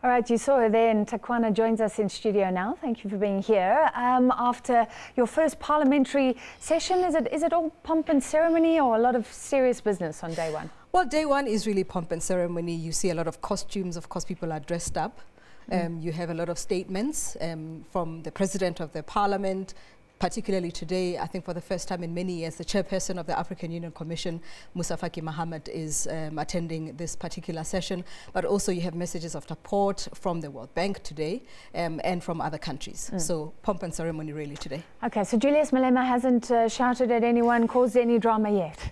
All right, you saw her there, and Takwana joins us in studio now. Thank you for being here. After your first parliamentary session, is it all pomp and ceremony or a lot of serious business on day one? Well, day one is really pomp and ceremony. You see a lot of costumes. Of course, people are dressed up. You have a lot of statements from the President of the Parliament. Particularly today, I think for the first time in many years, the chairperson of the African Union Commission, Musa Faki Mahamat, is attending this particular session. But also you have messages of support from the World Bank today and from other countries. So pomp and ceremony really today. Okay, so Julius Malema hasn't shouted at anyone, caused any drama yet?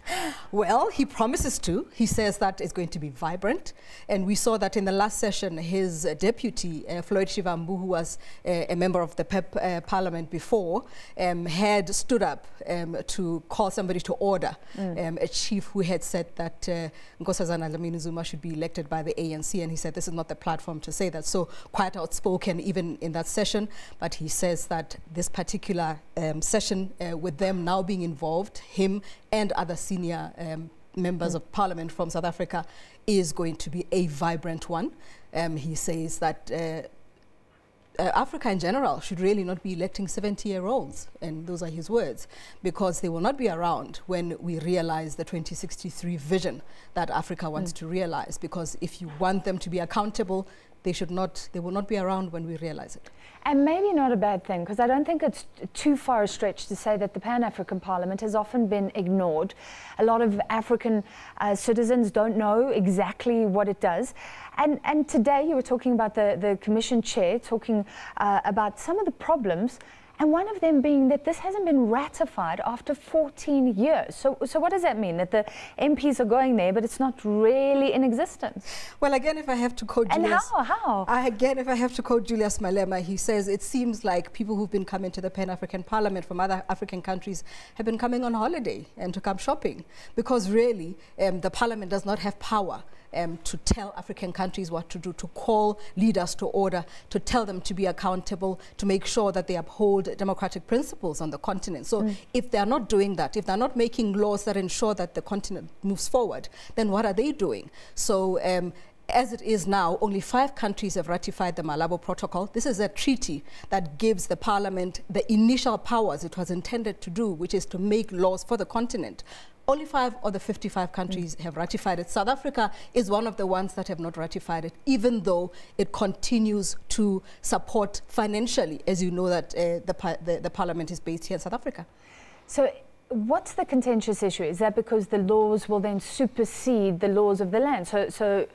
Well, he promises to. He says that it's going to be vibrant. And we saw that in the last session, his deputy, Floyd Shivambu, who was a member of the PEP Parliament before, had stood up to call somebody to order, a chief who had said that Nkosazana Dlamini-Zuma should be elected by the ANC, and he said this is not the platform to say that. So quite outspoken even in that session, but he says that this particular session with them now being involved, him and other senior members of parliament from South Africa, is going to be a vibrant one. He says that Africa in general should really not be electing 70-year-olds, and those are his words, because they will not be around when we realize the 2063 vision that Africa wants to realize, because if you want them to be accountable, they will not be around when we realize it. And maybe not a bad thing, because I don't think it's too far a stretch to say that the Pan-African Parliament has often been ignored. A lot of African citizens don't know exactly what it does. And today you were talking about the Commission Chair, talking about some of the problems, and one of them being that this hasn't been ratified after 14 years. So what does that mean? That the MPs are going there, but it's not really in existence? Well, again, if I have to quote Julius... And how? Again, if I have to quote Julius Malema, he says, it seems like people who've been coming to the Pan-African Parliament from other African countries have been coming on holiday and to come shopping. Because really, the Parliament does not have power to tell African countries what to do, to call leaders to order, to tell them to be accountable, to make sure that they uphold democratic principles on the continent. So if they're not doing that, if they're not making laws that ensure that the continent moves forward, then what are they doing? So as it is now, only 5 countries have ratified the Malabo Protocol. This is a treaty that gives the Parliament the initial powers it was intended to do, which is to make laws for the continent. Only 5 of the 55 countries have ratified it. South Africa is one of the ones that have not ratified it, even though it continues to support financially, as you know that the Parliament is based here in South Africa. So what's the contentious issue? Is that because the laws will then supersede the laws of the land? So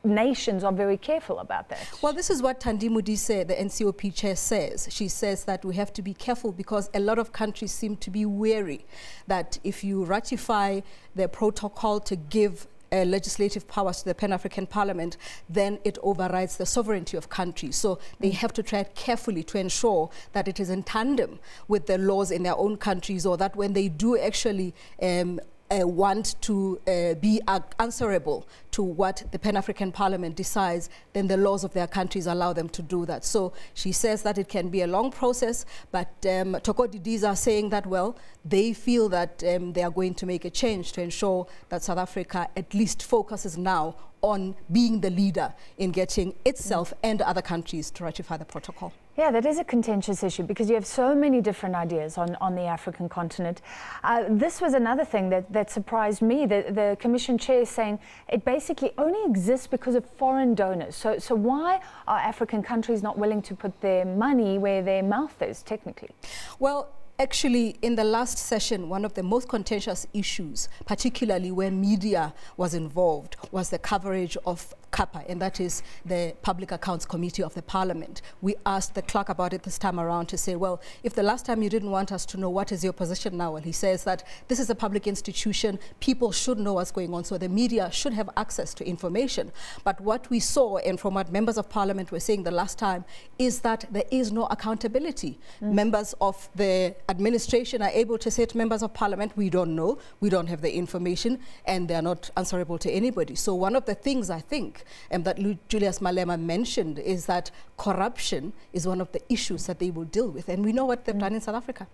nations are very careful about that. Well, this is what Thandi Modise, the NCOP chair, says. She says that we have to be careful because a lot of countries seem to be wary that if you ratify the protocol to give legislative powers to the Pan-African Parliament, then it overrides the sovereignty of countries. So they have to tread carefully to ensure that it is in tandem with the laws in their own countries, or that when they do actually want to be answerable to what the Pan-African Parliament decides, then the laws of their countries allow them to do that. So she says that it can be a long process, but Toko Didiza are saying that, well, they feel that they are going to make a change to ensure that South Africa at least focuses now on being the leader in getting itself and other countries to ratify the protocol. Yeah, that is a contentious issue because you have so many different ideas on the African continent. This was another thing that surprised me. The Commission Chair is saying it basically only exists because of foreign donors. So why are African countries not willing to put their money where their mouth is, technically? Well, actually, in the last session, one of the most contentious issues, particularly where media was involved, was the coverage of CAPA, and that is the Public Accounts Committee of the Parliament. We asked the clerk about it this time around to say, well, if the last time you didn't want us to know, what is your position now? And he says that this is a public institution, people should know what's going on, so the media should have access to information. But what we saw, and from what members of Parliament were saying the last time, is that there is no accountability. Members of the administration are able to say to members of Parliament, we don't know, we don't have the information, and they're not answerable to anybody. So one of the things I think that Julius Malema mentioned is that corruption is one of the issues that they will deal with, and we know what they've done in South Africa.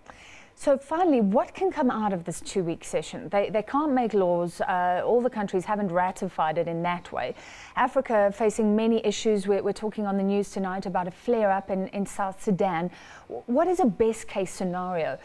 So finally, what can come out of this 2-week session? They can't make laws. All the countries haven't ratified it in that way. Africa facing many issues. We're talking on the news tonight about a flare-up in South Sudan. What is a best-case scenario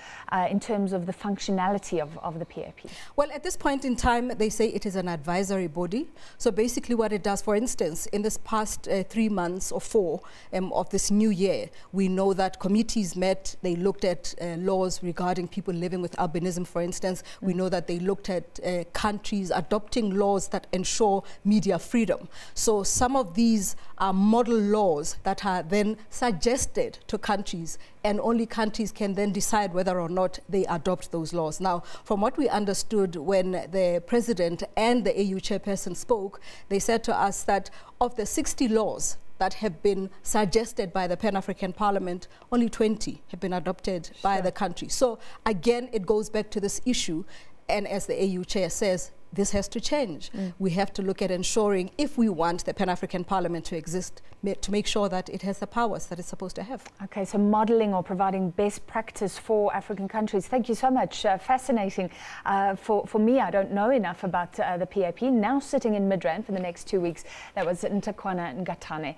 in terms of the functionality of the PAP? Well, at this point in time, they say it is an advisory body. So basically what it does, for instance, in this past 3 months or 4 of this new year, we know that committees met, they looked at laws regarding people living with albinism, for instance. We know that they looked at countries adopting laws that ensure media freedom. So some of these are model laws that are then suggested to countries, and only countries can then decide whether or not they adopt those laws. Now, from what we understood when the president and the AU chairperson spoke, they said to us that of the 60 laws that have been suggested by the Pan-African Parliament, only 20 have been adopted by the country. So again, it goes back to this issue, and as the AU chair says, this has to change. We have to look at ensuring, if we want the Pan-African Parliament to exist, to make sure that it has the powers that it's supposed to have. Okay, so modelling or providing best practice for African countries. Thank you so much. Fascinating. For me, I don't know enough about the PAP. Now sitting in Midrand for the next 2 weeks. That was Ntakwana Ngatane.